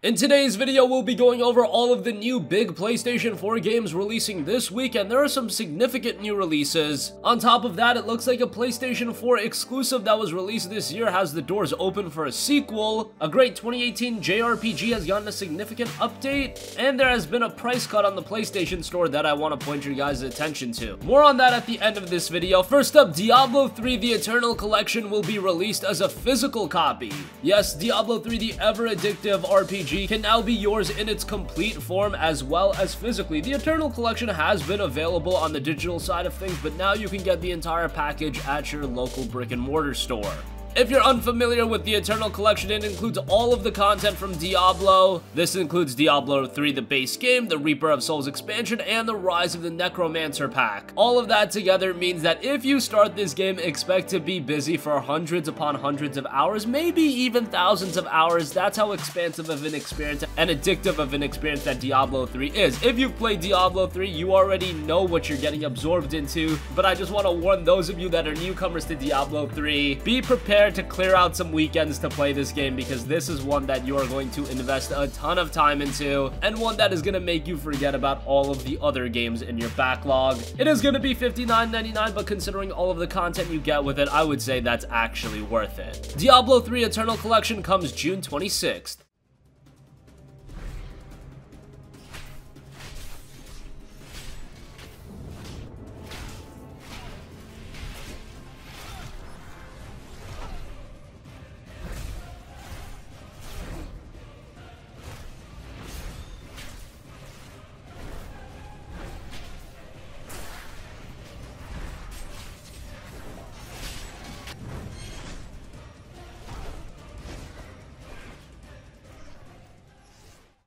In today's video, we'll be going over all of the new big PlayStation 4 games releasing this week, and there are some significant new releases. On top of that, it looks like a PlayStation 4 exclusive that was released this year has the doors open for a sequel, a great 2018 JRPG has gotten a significant update, and there has been a price cut on the PlayStation Store that I want to point your guys' attention to. More on that at the end of this video. First up, Diablo 3 The Eternal Collection will be released as a physical copy. Yes, Diablo 3 the ever-addictive RPG can now be yours in its complete form as well as physically. The Eternal Collection has been available on the digital side of things, but now you can get the entire package at your local brick-and-mortar store. If you're unfamiliar with the Eternal Collection, it includes all of the content from Diablo. This includes Diablo 3, the base game, the Reaper of Souls expansion, and the Rise of the Necromancer pack. All of that together means that if you start this game, expect to be busy for hundreds upon hundreds of hours, maybe even thousands of hours. That's how expansive of an experience and addictive of an experience that Diablo 3 is. If you've played Diablo 3, you already know what you're getting absorbed into, but I just want to warn those of you that are newcomers to Diablo 3, be prepared to clear out some weekends to play this game, because this is one that you are going to invest a ton of time into, and one that is going to make you forget about all of the other games in your backlog. It is going to be $59.99, but considering all of the content you get with it, I would say that's actually worth it. Diablo 3 Eternal Collection comes June 26th.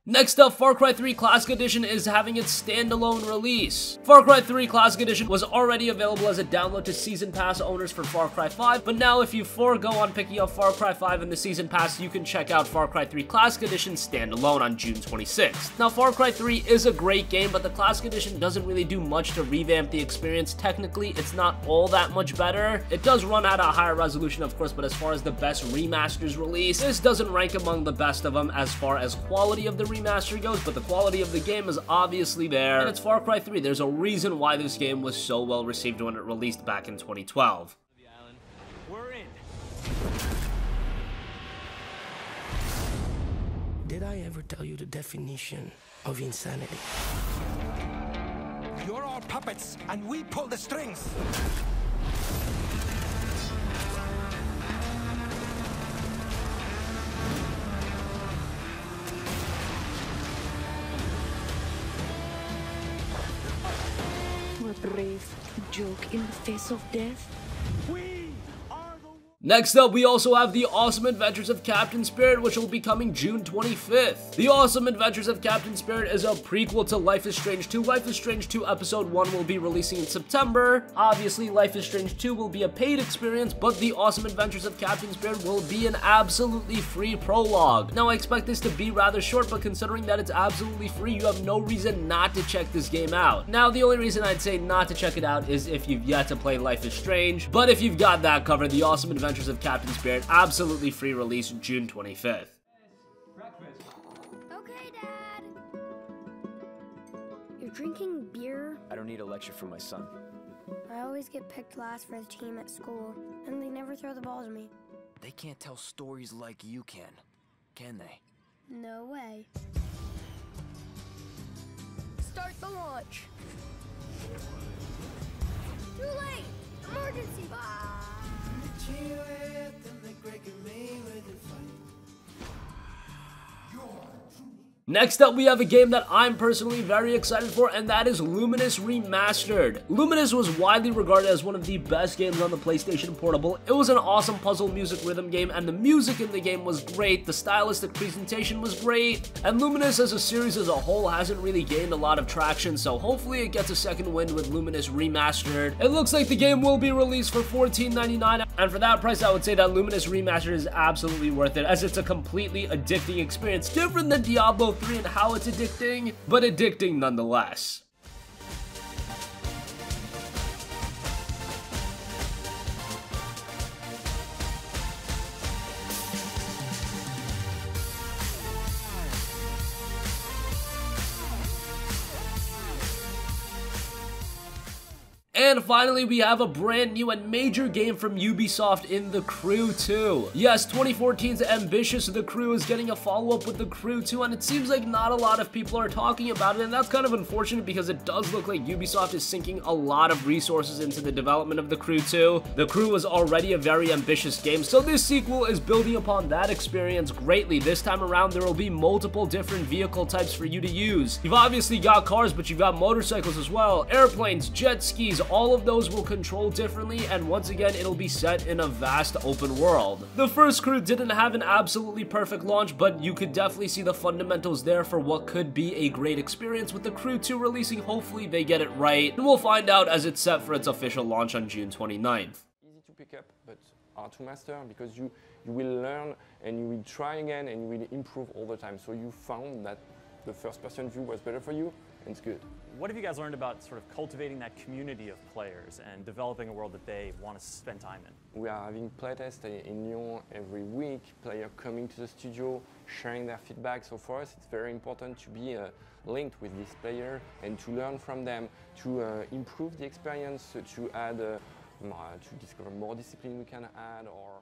Next up, Far Cry 3 Classic Edition is having its standalone release. Far Cry 3 Classic Edition was already available as a download to Season Pass owners for Far Cry 5, but now if you forego on picking up Far Cry 5 in the Season Pass, you can check out Far Cry 3 Classic Edition standalone on June 26th. Now, Far Cry 3 is a great game, but the Classic Edition doesn't really do much to revamp the experience. Technically, it's not all that much better. It does run at a higher resolution, of course, but as far as the best remasters release, this doesn't rank among the best of them as far as quality of the remaster goes, but the quality of the game is obviously there, and it's Far Cry 3. There's a reason why this game was so well received when it released back in 2012. We're in. Did I ever tell you the definition of insanity? You're all puppets, and we pull the strings. A brave joke in the face of death. Next up, we also have The Awesome Adventures of Captain Spirit, which will be coming June 25th. The Awesome Adventures of Captain Spirit is a prequel to Life is Strange 2. Life is Strange 2 Episode 1 will be releasing in September. Obviously, Life is Strange 2 will be a paid experience, but The Awesome Adventures of Captain Spirit will be an absolutely free prologue. Now, I expect this to be rather short, but considering that it's absolutely free, you have no reason not to check this game out. Now, the only reason I'd say not to check it out is if you've yet to play Life is Strange, but if you've got that covered, The Awesome Adventures of Captain Spirit, absolutely free release June 25th. Breakfast. Okay, Dad. You're drinking beer? I don't need a lecture from my son. I always get picked last for the team at school, and they never throw the ball to me. They can't tell stories like you can they? No way. Start the launch. Too late! Emergency! Next up, we have a game that I'm personally very excited for, and that is Lumines Remastered. Lumines was widely regarded as one of the best games on the PlayStation Portable. It was an awesome puzzle music rhythm game, and the music in the game was great, the stylistic presentation was great, and Lumines as a series as a whole hasn't really gained a lot of traction, so hopefully it gets a second wind with Lumines Remastered. It looks like the game will be released for $14.99, and for that price, I would say that Lumines Remastered is absolutely worth it, as it's a completely addicting experience, different than Diablo 3 and how it's addicting, but addicting nonetheless. And finally, we have a brand new and major game from Ubisoft in The Crew 2. Yes, 2014's ambitious The Crew is getting a follow-up with The Crew 2, and it seems like not a lot of people are talking about it, and that's kind of unfortunate because it does look like Ubisoft is sinking a lot of resources into the development of The Crew 2. The Crew was already a very ambitious game, so this sequel is building upon that experience greatly. This time around, there will be multiple different vehicle types for you to use. You've obviously got cars, but you've got motorcycles as well, airplanes, jet skis. All of those will control differently, and once again, it'll be set in a vast open world. The first Crew didn't have an absolutely perfect launch, but you could definitely see the fundamentals there for what could be a great experience. With the Crew 2 releasing, hopefully they get it right, and we'll find out as it's set for its official launch on June 29th. Easy to pick up, but hard to master because you will learn and you will try again and you will improve all the time. So you found that the first-person view was better for you, and it's good. What have you guys learned about sort of cultivating that community of players and developing a world that they want to spend time in? We are having playtests in Lyon every week, players coming to the studio, sharing their feedback. So for us, it's very important to be linked with this player and to learn from them, to improve the experience, to add, to discover more discipline we can add, or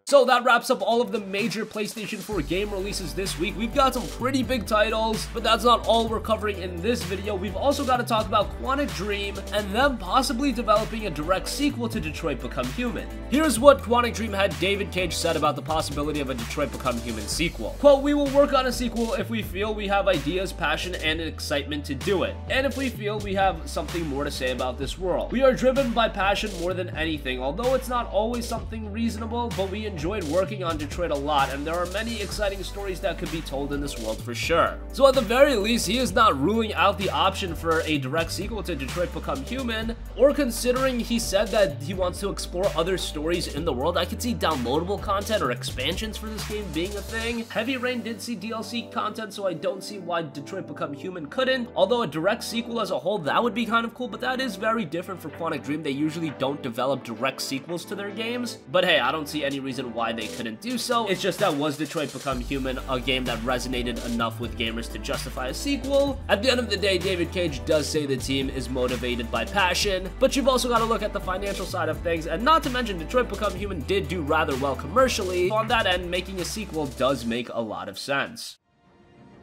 So that wraps up all of the major PlayStation 4 game releases this week. We've got some pretty big titles, but that's not all we're covering in this video. We've also got to talk about Quantic Dream and them possibly developing a direct sequel to Detroit Become Human. Here's what Quantic Dream head David Cage said about the possibility of a Detroit Become Human sequel. Quote, "We will work on a sequel if we feel we have ideas, passion, and excitement to do it, and if we feel we have something more to say about this world. We are driven by passion more than anything, although it's not always something reasonable, but we enjoyed working on Detroit a lot, and there are many exciting stories that could be told in this world for sure." So at the very least, he is not ruling out the option for a direct sequel to Detroit Become Human, or considering he said that he wants to explore other stories in the world, I could see downloadable content or expansions for this game being a thing. Heavy Rain did see DLC content, so I don't see why Detroit Become Human couldn't, although a direct sequel as a whole, that would be kind of cool, but that is very different for Quantic Dream. They usually don't develop direct sequels to their games, but hey, I don't see any reason why they couldn't do so. It's just that was Detroit Become Human a game that resonated enough with gamers to justify a sequel? At the end of the day, David Cage does say the team is motivated by passion, but you've also got to look at the financial side of things, and not to mention Detroit Become Human did do rather well commercially. So on that end, making a sequel does make a lot of sense.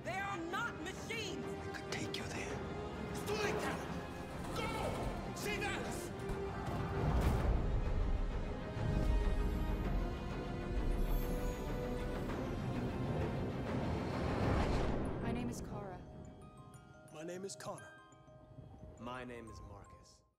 They are not machines! I could take you there. Go! See that? My name is Kara. My name is Connor. My name is Marcus.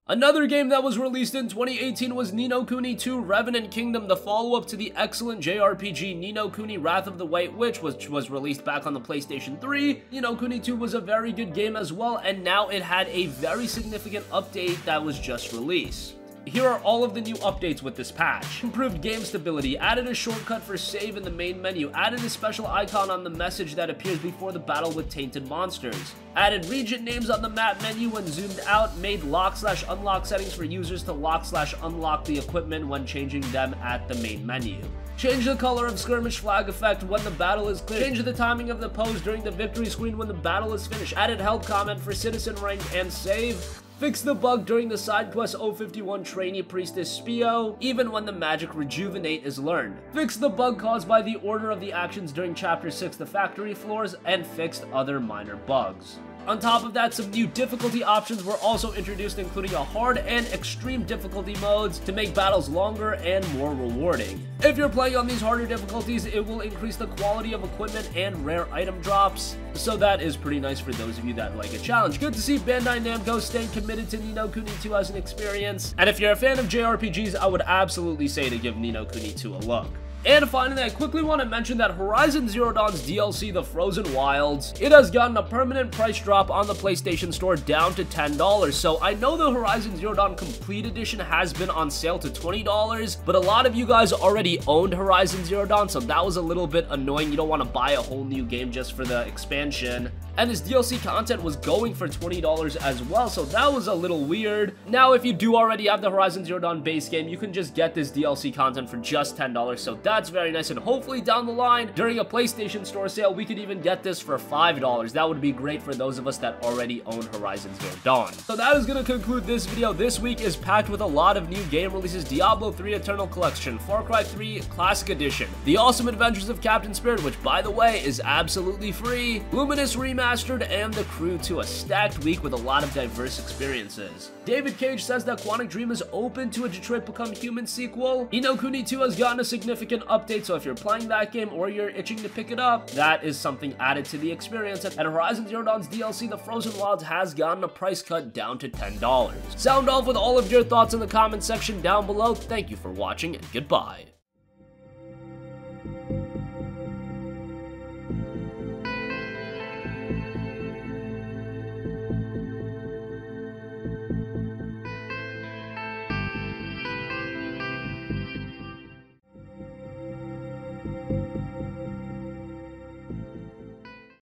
Another game that was released in 2018 was Ni no Kuni 2 Revenant Kingdom, the follow-up to the excellent JRPG Ni no Kuni Wrath of the White Witch, which was released back on the PlayStation 3. Ni no Kuni 2 was a very good game as well, and now it had a very significant update that was just released. Here are all of the new updates with this patch. Improved game stability, added a shortcut for save in the main menu, added a special icon on the message that appears before the battle with tainted monsters, added region names on the map menu when zoomed out, made lock/unlock settings for users to lock/unlock the equipment when changing them at the main menu. Change the color of skirmish flag effect when the battle is clear. Change the timing of the pose during the victory screen when the battle is finished. Added help comment for citizen rank and save. Fix the bug during the side quest 051 Trainee Priestess Spio, even when the magic Rejuvenate is learned. Fix the bug caused by the order of the actions during Chapter 6, the factory floors, and fixed other minor bugs. On top of that, some new difficulty options were also introduced, including a hard and extreme difficulty modes to make battles longer and more rewarding. If you're playing on these harder difficulties, it will increase the quality of equipment and rare item drops, so that is pretty nice for those of you that like a challenge. Good to see Bandai Namco staying committed to Ni no Kuni 2 as an experience, and if you're a fan of JRPGs, I would absolutely say to give Ni no Kuni 2 a look. And finally, I quickly want to mention that Horizon Zero Dawn's DLC, The Frozen Wilds, it has gotten a permanent price drop on the PlayStation Store down to $10. So I know the Horizon Zero Dawn Complete Edition has been on sale to $20, but a lot of you guys already owned Horizon Zero Dawn, so that was a little bit annoying. You don't want to buy a whole new game just for the expansion. and this DLC content was going for $20 as well, so that was a little weird. Now, if you do already have the Horizon Zero Dawn base game, you can just get this DLC content for just $10, so that's very nice, and hopefully down the line, during a PlayStation Store sale, we could even get this for $5. That would be great for those of us that already own Horizon Zero Dawn. So that is going to conclude this video. This week is packed with a lot of new game releases: Diablo 3 Eternal Collection, Far Cry 3 Classic Edition, The Awesome Adventures of Captain Spirit, which by the way is absolutely free, Lumines Remastered, and The Crew 2, a stacked week with a lot of diverse experiences. David Cage says that Quantic Dream is open to a Detroit Become Human sequel. Kuni 2 has gotten a significant update, so if you're playing that game or you're itching to pick it up, that is something added to the experience. And Horizon Zero Dawn's DLC, The Frozen Wilds, has gotten a price cut down to $10. Sound off with all of your thoughts in the comment section down below. Thank you for watching, and goodbye.